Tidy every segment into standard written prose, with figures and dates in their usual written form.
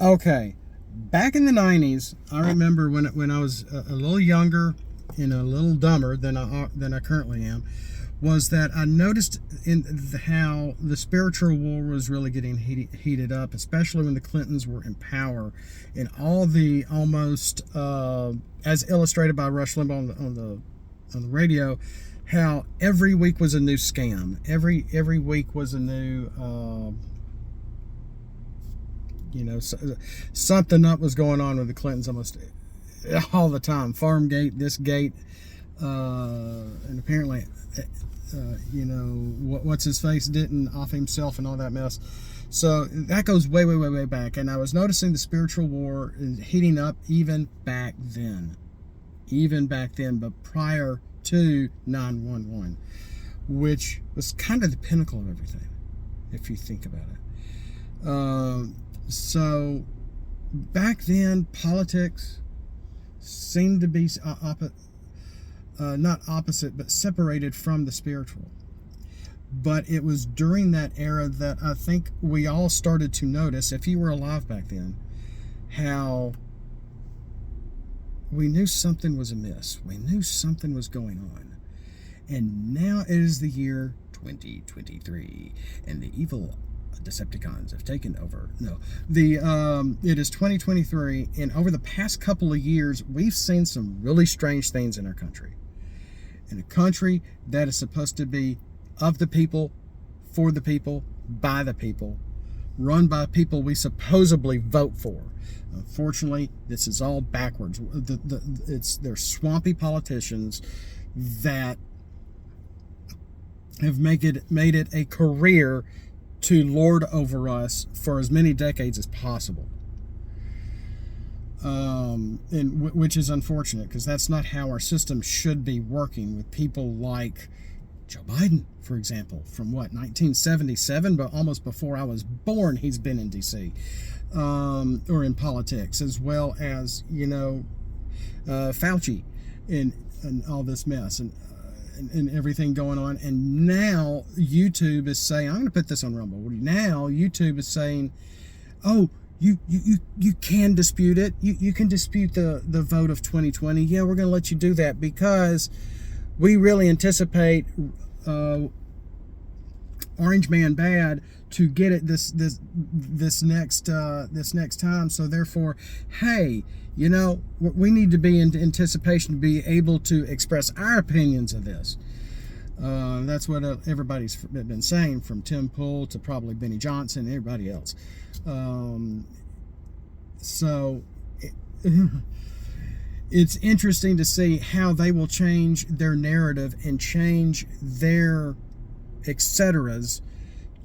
Okay, back in the 90s, I remember when I was a little younger and a little dumber than I currently am, was that I noticed how the spiritual war was really getting heated up, especially when the Clintons were in power, and all the almost as illustrated by Rush Limbaugh on the radio, how every week was a new scam. Every week was a new something up was going on with the Clintons almost all the time. Farmgate, this gate, and apparently, what's his face didn't off himself and all that mess. So that goes way, way, way, way back. And I was noticing the spiritual war heating up even back then, but prior to 9/11, which was kind of the pinnacle of everything, if you think about it. So back then, politics seemed to be not opposite, but separated from the spiritual. But it was during that era that I think we all started to notice, if you were alive back then, how we knew something was amiss. We knew something was going on. And now it is the year 2023, and the evil Decepticons have taken over. No, it is 2023, and over the past couple of years, we've seen some really strange things in our country. In a country that is supposed to be of the people, for the people, by the people, run by people we supposedly vote for. Unfortunately, this is all backwards. They're swampy politicians that have made it a career to lord over us for as many decades as possible, which is unfortunate, because that's not how our system should be working. With people like Joe Biden, for example, from 1977, but almost before I was born, he's been in D.C. Or in politics, as well as Fauci and all this mess and everything going on. And now YouTube is saying, I'm going to put this on Rumble. Now YouTube is saying, oh, you can dispute it. You can dispute the vote of 2020. Yeah, we're going to let you do that, because we really anticipate Orange Man Bad to get it this next time. So therefore, hey, we need to be in anticipation to be able to express our opinions of this. That's what everybody's been saying, from Tim Pool to probably Benny Johnson and everybody else. It's interesting to see how they will change their narrative and change their etceteras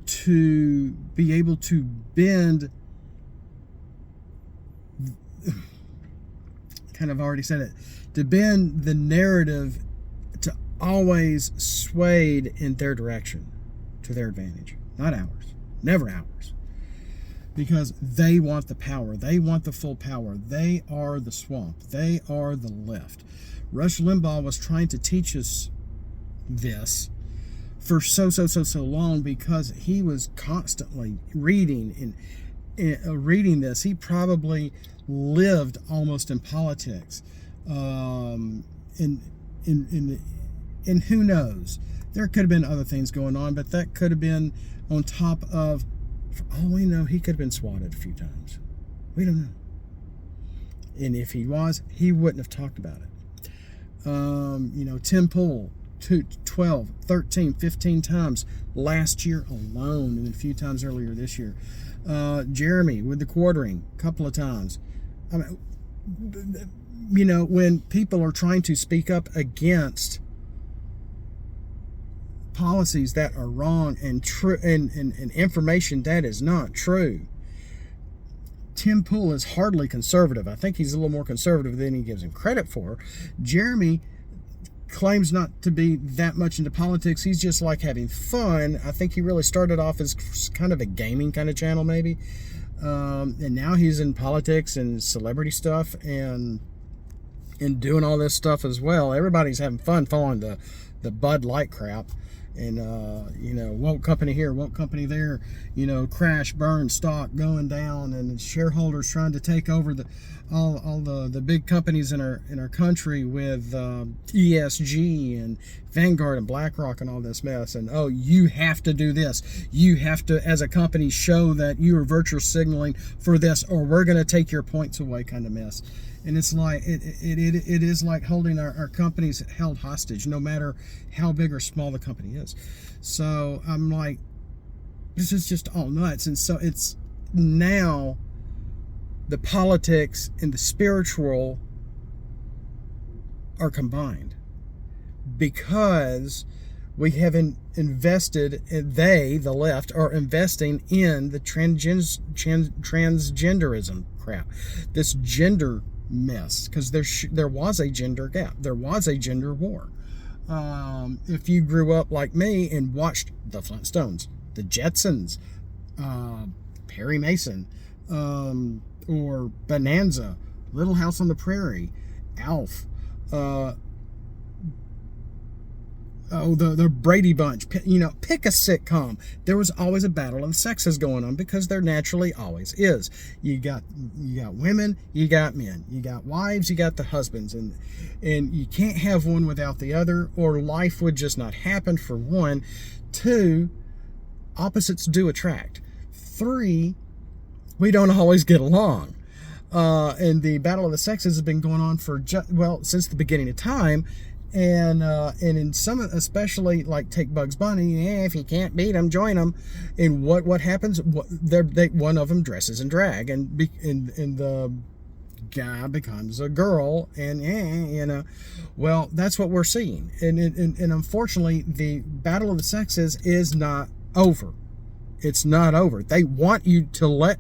to be able to bend, kind of already said it, to bend the narrative to always swayed in their direction, to their advantage, not ours, never ours, because they want the power, they want the full power, they are the swamp, they are the left. Rush Limbaugh was trying to teach us this for so long, because he was constantly reading this. He probably lived almost in politics, and who knows, there could have been other things going on, but that could have been on top of, for all we know, he could have been swatted a few times. We don't know. And if he was, he wouldn't have talked about it. Tim Pool, 12, 13, 15 times last year alone, and a few times earlier this year. Jeremy with the quartering, a couple of times. I mean, when people are trying to speak up against policies that are wrong and true, and information that is not true, Tim Pool is hardly conservative. I think he's a little more conservative than he gives him credit for. Jeremy claims not to be that much into politics. He's just like having fun. I think he really started off as kind of a gaming kind of channel, maybe. And now he's in politics and celebrity stuff and doing all this stuff as well. Everybody's having fun following the Bud Light crap. woke company here, woke company there, crash, burn, stock going down, and shareholders trying to take over all the big companies in our country with ESG and Vanguard and BlackRock and all this mess. And you have to do this. You have to, as a company, show that you are virtue signaling for this, or we're going to take your points away, kind of mess. And it's like it is like holding our companies held hostage, no matter how big or small the company is. So I'm like, this is just all nuts. And so it's now the politics and the spiritual are combined, because we have invested, the left, are investing in the transgenderism crap, this gender mess, because there was a gender gap, there was a gender war. If you grew up like me and watched the Flintstones, the Jetsons, Perry Mason, or Bonanza, Little House on the Prairie, Alf, the Brady Bunch, pick a sitcom. There was always a battle of the sexes going on, because there naturally always is. You got women, you got men, you got wives, you got the husbands, and you can't have one without the other, or life would just not happen, for one. Two, opposites do attract. Three, we don't always get along. And the battle of the sexes has been going on for since the beginning of time. And in some, especially like take Bugs Bunny, if you can't beat them, join them. And what happens? One of them dresses in drag, and the guy becomes a girl, and well, that's what we're seeing. And unfortunately, the battle of the sexes is not over. It's not over. They want you to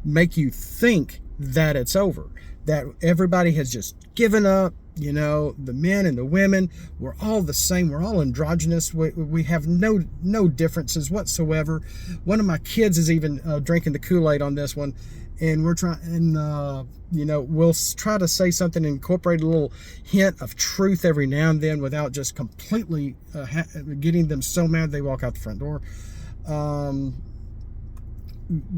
make you think that it's over, that everybody has just given up. The men and the women, we're all the same. We're all androgynous. We have no differences whatsoever. One of my kids is even drinking the Kool-Aid on this one, and we're trying, and we'll try to say something, incorporate a little hint of truth every now and then, without just completely getting them so mad they walk out the front door,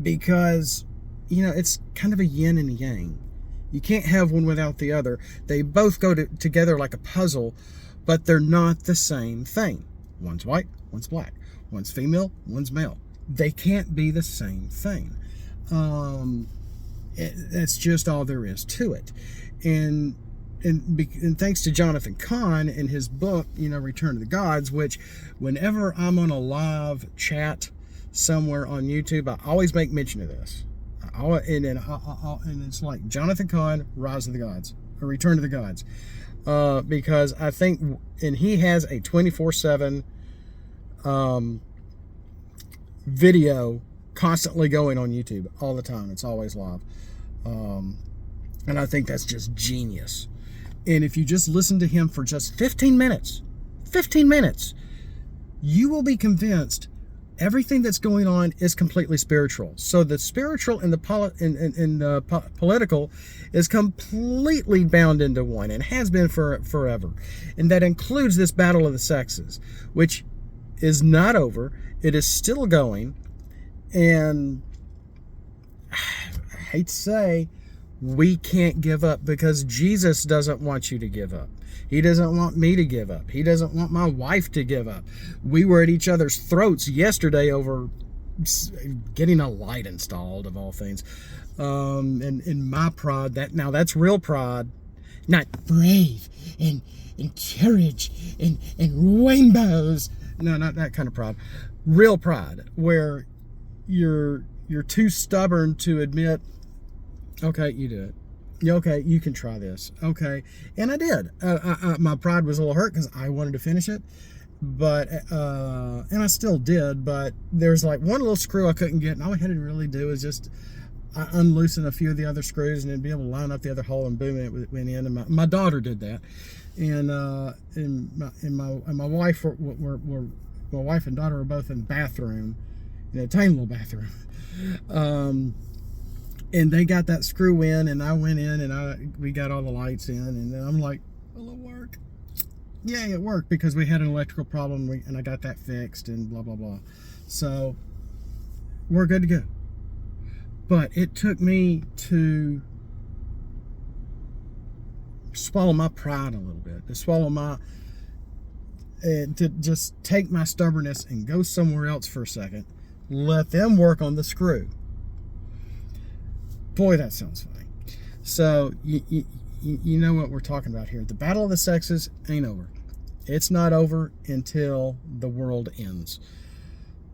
because it's kind of a yin and a yang. You can't have one without the other. They both go together like a puzzle, but they're not the same thing. One's white, one's black. One's female, one's male. They can't be the same thing. That's just all there is to it. And thanks to Jonathan Cahn and his book, Return to the Gods, which whenever I'm on a live chat somewhere on YouTube, I always make mention of this. And it's like Jonathan Cahn, Rise of the Gods, or Return to the Gods, because I think, and he has a 24/7 video constantly going on YouTube all the time. It's always live, and I think that's just genius. And if you just listen to him for just 15 minutes, you will be convinced everything that's going on is completely spiritual. So the spiritual and the political is completely bound into one, and has been forever. And that includes this battle of the sexes, which is not over. It is still going. And I hate to say, we can't give up, because Jesus doesn't want you to give up. He doesn't want me to give up. He doesn't want my wife to give up. We were at each other's throats yesterday over getting a light installed, of all things. And my pride, that's real pride, not brave and courage and rainbows. No, not that kind of pride. Real pride, where you're too stubborn to admit, okay, you do it. Okay, you can try this. Okay, and I did. My pride was a little hurt, because I wanted to finish it, but and I still did. But there's like one little screw I couldn't get, and all I had to really do is just unloosen a few of the other screws, and then be able to line up the other hole, and boom, it went in. And my daughter did that, and my wife my wife and daughter were both in the bathroom, in a tiny little bathroom. And they got that screw in, and I went in, and we got all the lights in, and then I'm like, will it work? yay, it worked because we had an electrical problem and I got that fixed and blah, blah, blah. So we're good to go. But it took me to swallow my pride a little bit, to swallow my, to just take my stubbornness and go somewhere else for a second. Let them work on the screw. Boy, that sounds funny. So you know what we're talking about here. The battle of the sexes ain't over. It's not over until the world ends.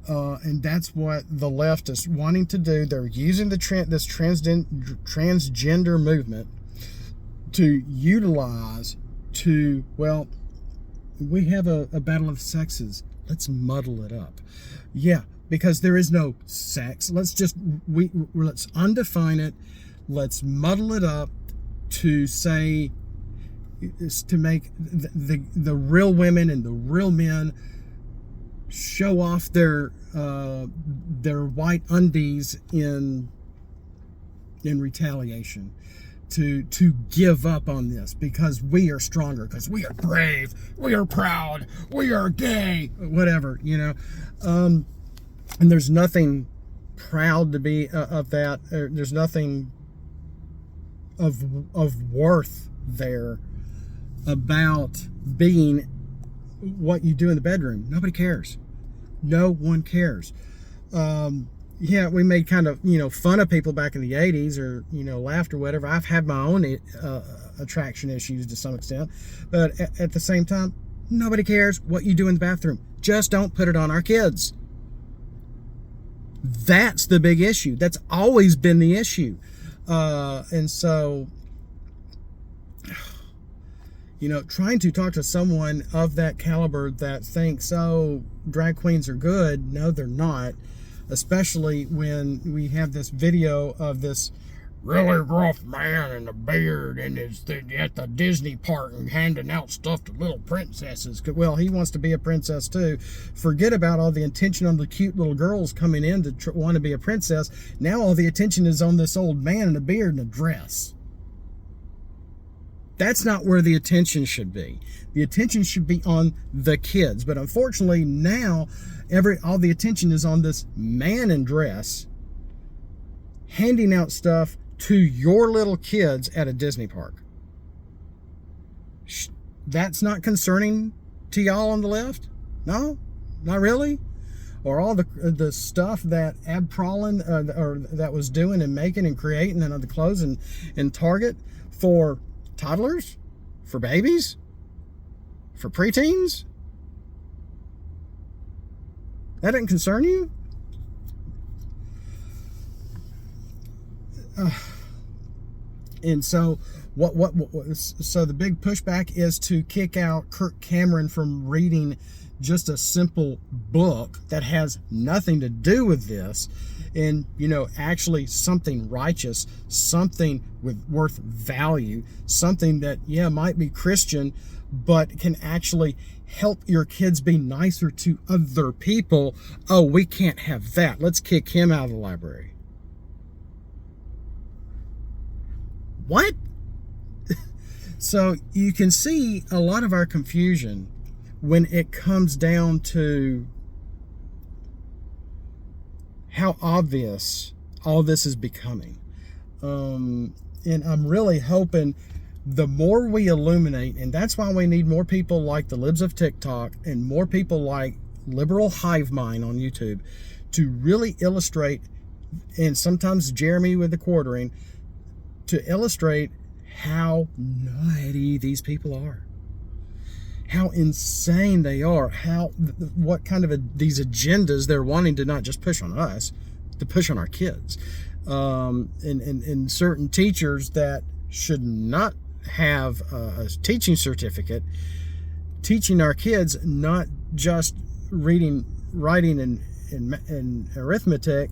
And that's what the left is wanting to do. They're using this transgender movement to utilize to, well, we have a battle of sexes. Let's muddle it up. Yeah, because there is no sex. Let's just, let's undefine it. Let's muddle it up to say, to make the real women and the real men show off their white undies in retaliation, to give up on this because we are stronger, because we are brave, we are proud, we are gay, whatever, you know. And there's nothing proud to be of that. There's nothing of worth there about being what you do in the bedroom. Nobody cares. No one cares. Yeah, we made kind of, you know, fun of people back in the 80s, or, you know, laughed or whatever. I've had my own attraction issues to some extent, but at the same time, nobody cares what you do in the bathroom. Just don't put it on our kids. That's the big issue. That's always been the issue. And so, you know, trying to talk to someone of that caliber that thinks, oh, drag queens are good. No, they're not. Especially when we have this video of this really rough man in a beard and is at the Disney park and handing out stuff to little princesses. Well, he wants to be a princess too. Forget about all the attention on the cute little girls coming in to want to be a princess. Now all the attention is on this old man in a beard and a dress. That's not where the attention should be. The attention should be on the kids. But unfortunately now, all the attention is on this man in dress handing out stuff to your little kids at a Disney park. That's not concerning to y'all on the left? No? Not really? Or all the stuff that Ab Prolin or that was doing and making and creating and the clothes and Target for toddlers? For babies? For preteens? That didn't concern you? And so so the big pushback is to kick out Kirk Cameron from reading just a simple book that has nothing to do with this, and, you know, actually something righteous, something with worth value, something that, yeah, might be Christian, but can actually help your kids be nicer to other people. Oh, we can't have that. Let's kick him out of the library. What? So you can see a lot of our confusion when it comes down to how obvious all this is becoming. And I'm really hoping the more we illuminate, and that's why we need more people like the Libs of TikTok and more people like Liberal Hive Mind on YouTube to really illustrate, and sometimes Jeremy with the quartering, to illustrate how nutty these people are, how insane they are, what kind of these agendas they're wanting to not just push on us, to push on our kids, and certain teachers that should not have a teaching certificate, teaching our kids not just reading, writing, and arithmetic,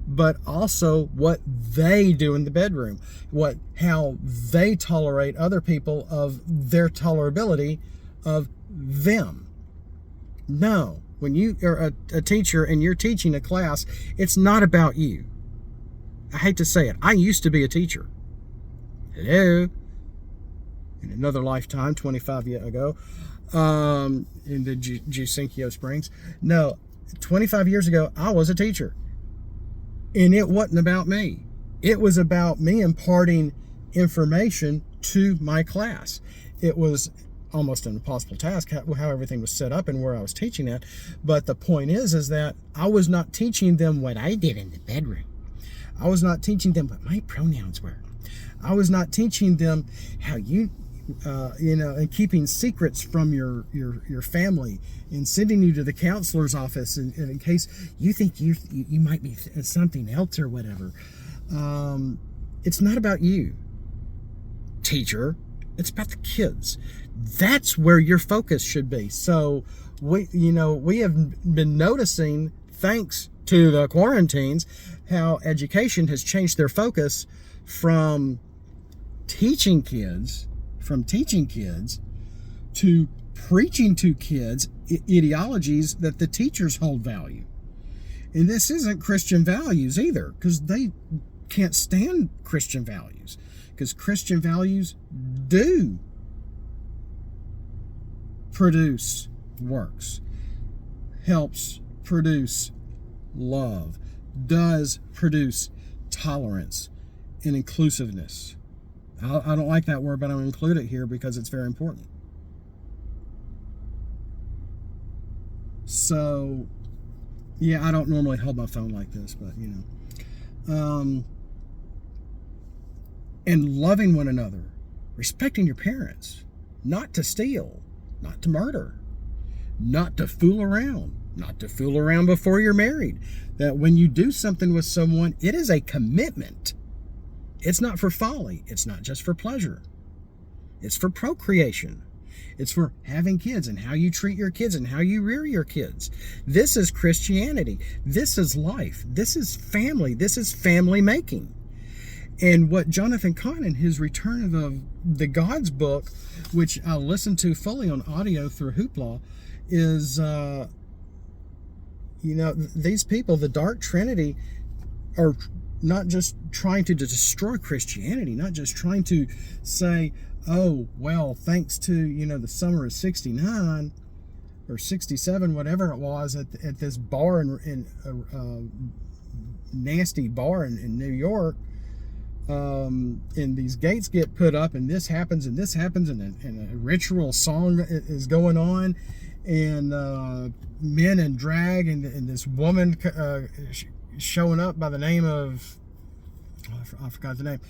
but also what they do in the bedroom, how they tolerate other people, of their tolerability of them. No, when you are a teacher and you're teaching a class, it's not about you. I hate to say it. I used to be a teacher. Hello. In another lifetime, 25 years ago, in the Juicincio Springs. No, 25 years ago, I was a teacher. And it wasn't about me. It was about me imparting information to my class. It was almost an impossible task how everything was set up and where I was teaching at. But the point is that I was not teaching them what I did in the bedroom. I was not teaching them what my pronouns were. I was not teaching them how and keeping secrets from your family and sending you to the counselor's office in case you think you might be something else or whatever. It's not about you, teacher. It's about the kids. That's where your focus should be. So we have been noticing, thanks to the quarantines, how education has changed their focus from teaching kids to preaching to kids ideologies that the teachers hold value. And this isn't Christian values either, because they can't stand Christian values, because Christian values do produce works, helps produce love, does produce tolerance and inclusiveness. I don't like that word, but I'll include it here because it's very important. So, yeah, I don't normally hold my phone like this, but and loving one another, respecting your parents, not to steal, not to murder, not to fool around before you're married. That when you do something with someone, it is a commitment. It's not for folly. It's not just for pleasure. It's for procreation. It's for having kids and how you treat your kids and how you rear your kids. This is Christianity. This is life. This is family. This is family making. And what Jonathan Cahn in his Return of the book, which I listened to fully on audio through Hoopla, is, these people, the Dark Trinity, are not just trying to destroy Christianity, not just trying to say, oh, well, thanks to, the summer of 69 or 67, whatever it was, at this bar in nasty bar in New York, and these gates get put up and this happens and a ritual song is going on, and men in drag and this woman showing up by the name of, I forgot the name,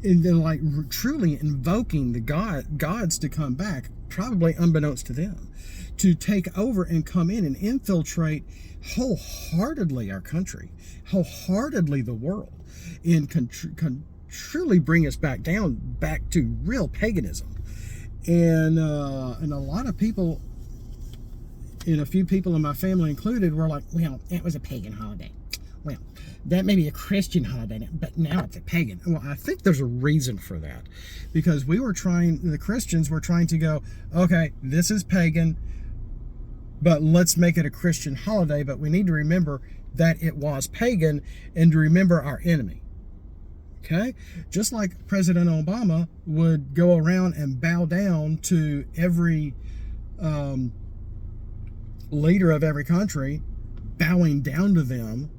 and then truly invoking the gods to come back, probably unbeknownst to them, to take over and come in and infiltrate wholeheartedly our country, wholeheartedly the world, and can truly bring us back to real paganism. And a lot of people, and a few people in my family included, were like, well, it was a pagan holiday. Well, that may be a Christian holiday, but now it's a pagan. Well, I think there's a reason for that, because the Christians were trying to go, okay, this is pagan, but let's make it a Christian holiday. But we need to remember that it was pagan and to remember our enemy. Okay? Just like President Obama would go around and bow down to every leader of every country, bowing down to them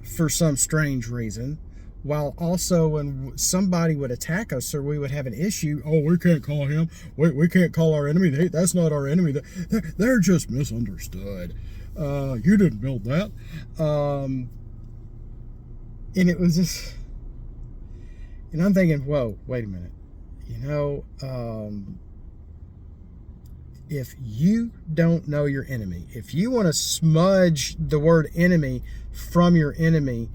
for some strange reason, while also when somebody would attack us or we would have an issue, oh, we can't call him, we can't call our enemy, that's not our enemy, they're just misunderstood, you didn't build that, and it was just, and I'm thinking, whoa, wait a minute, if you don't know your enemy, if you want to smudge the word enemy from your enemy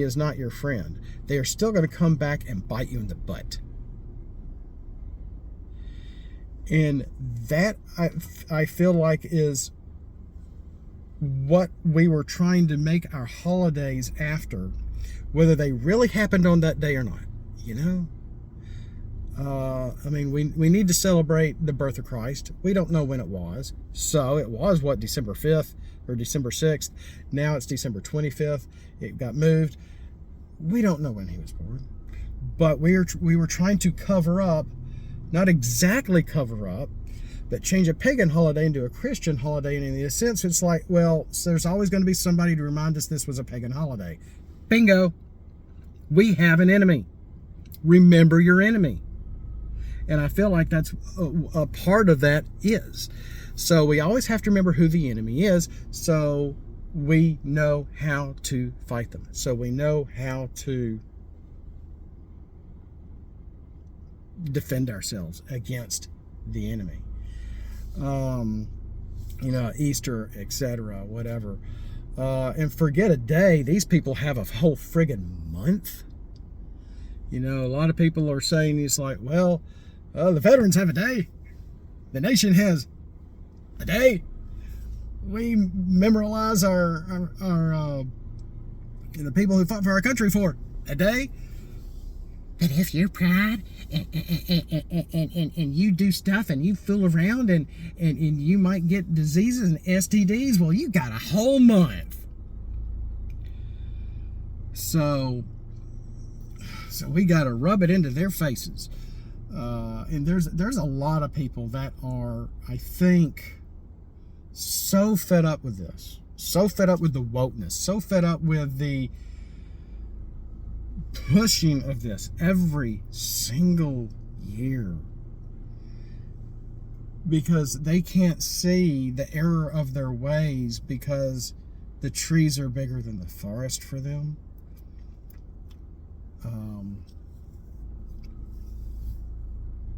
is not your friend. They are still going to come back and bite you in the butt. And that, I feel like, is what we were trying to make our holidays after, whether they really happened on that day or not, we need to celebrate the birth of Christ. We don't know when it was. So it was, December 5th or December 6th. Now it's December 25th. It got moved. We don't know when he was born. But we were trying to cover up, not exactly cover up, but change a pagan holiday into a Christian holiday. And in a sense, it's like, well, so there's always going to be somebody to remind us this was a pagan holiday. Bingo. We have an enemy. Remember your enemy. And I feel like that's a part of that is. So we always have to remember who the enemy is, so we know how to fight them. So we know how to defend ourselves against the enemy. Easter, etc., whatever. And forget a day. These people have a whole friggin' month. A lot of people are saying it's like, well, the veterans have a day. The nation has a day. We memorialize our the people who fought for our country for a day. But if you're proud and you do stuff and you fool around and you might get diseases and STDs, well, you got a whole month. So we got to rub it into their faces. And there's a lot of people that are, I think, so fed up with this, so fed up with the wokeness, so fed up with the pushing of this every single year, because they can't see the error of their ways because the trees are bigger than the forest for them.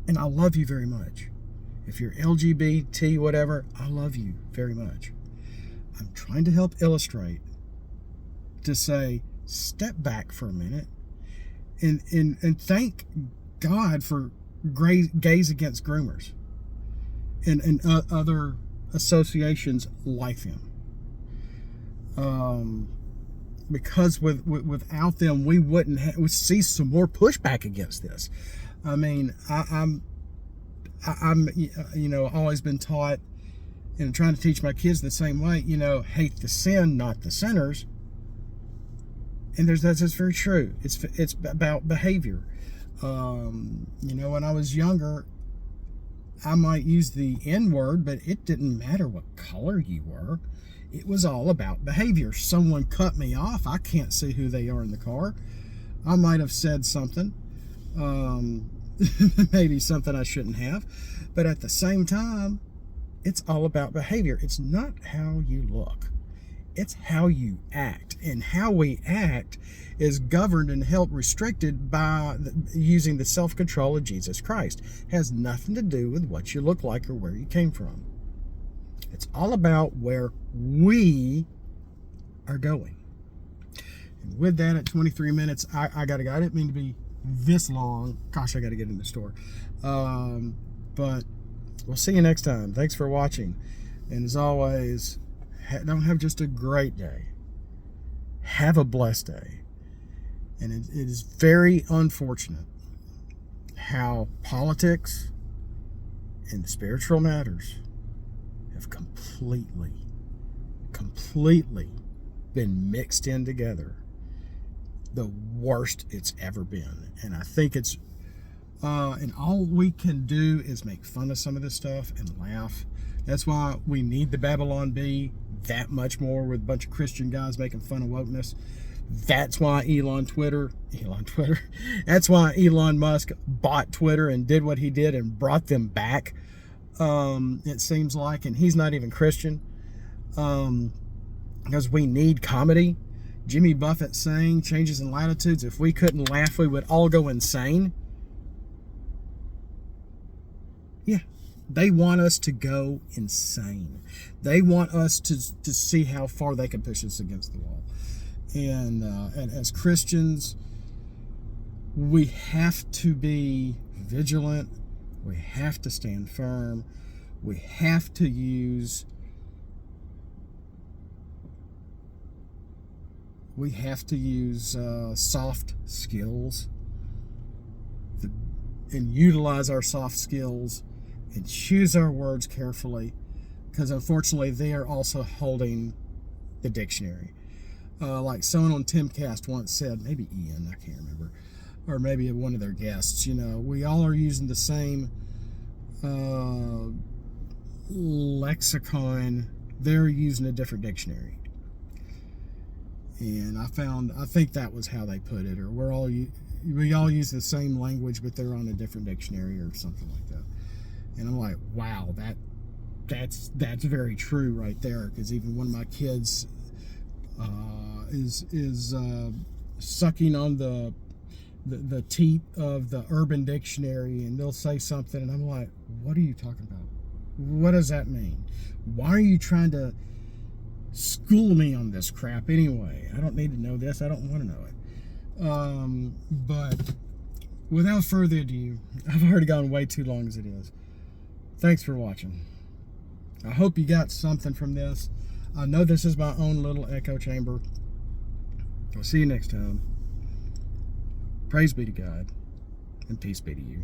And I love you very much. If you're LGBT, whatever, I love you very much. I'm trying to help illustrate, to say, step back for a minute and thank God for Gays Against Groomers and other associations like them. Because without them, we would see some more pushback against this. I mean, I'm always been taught, and trying to teach my kids the same way, hate the sin, not the sinners. And that's very true. It's about behavior. When I was younger, I might use the N word, but it didn't matter what color you were. It was all about behavior. Someone cut me off. I can't see who they are in the car. I might have said something. Maybe something I shouldn't have. But at the same time, it's all about behavior. It's not how you look. It's how you act. And how we act is governed and held restricted by using the self-control of Jesus Christ. It has nothing to do with what you look like or where you came from. It's all about where we are going. And with that, at 23 minutes, I got to go. I didn't mean to be this long. Gosh, I got to get in the store. But we'll see you next time. Thanks for watching. And as always, don't have just a great day. Have a blessed day. And it is very unfortunate how politics and the spiritual matters have completely been mixed in together. The worst it's ever been. And I think it's and all we can do is make fun of some of this stuff and laugh. That's why we need the Babylon Bee that much more, with a bunch of Christian guys making fun of wokeness. That's why that's why Elon Musk bought Twitter and did what he did and brought them back. It seems like, and he's not even Christian, because we need comedy. Jimmy Buffett saying changes in latitudes. If we couldn't laugh, we would all go insane. Yeah, they want us to go insane. They want us to see how far they can push us against the wall. And as Christians, we have to be vigilant. We have to stand firm. We have to use soft skills and utilize our soft skills and choose our words carefully, because unfortunately they are also holding the dictionary. Like someone on Timcast once said, maybe Ian, I can't remember, or maybe one of their guests. You know, we all are using the same lexicon. They're using a different dictionary. And I think that was how they put it, or we all use the same language, but they're on a different dictionary or something like that. And I'm like, wow, that's very true right there, because even one of my kids is sucking on the teat of the Urban Dictionary, and they'll say something, and I'm like, what are you talking about? What does that mean? Why are you trying to school me on this crap anyway? I don't need to know this. I don't want to know it. But without further ado, I've already gone way too long as it is. Thanks for watching. I hope you got something from this. I know this is my own little echo chamber. I'll see you next time. Praise be to God, and peace be to you.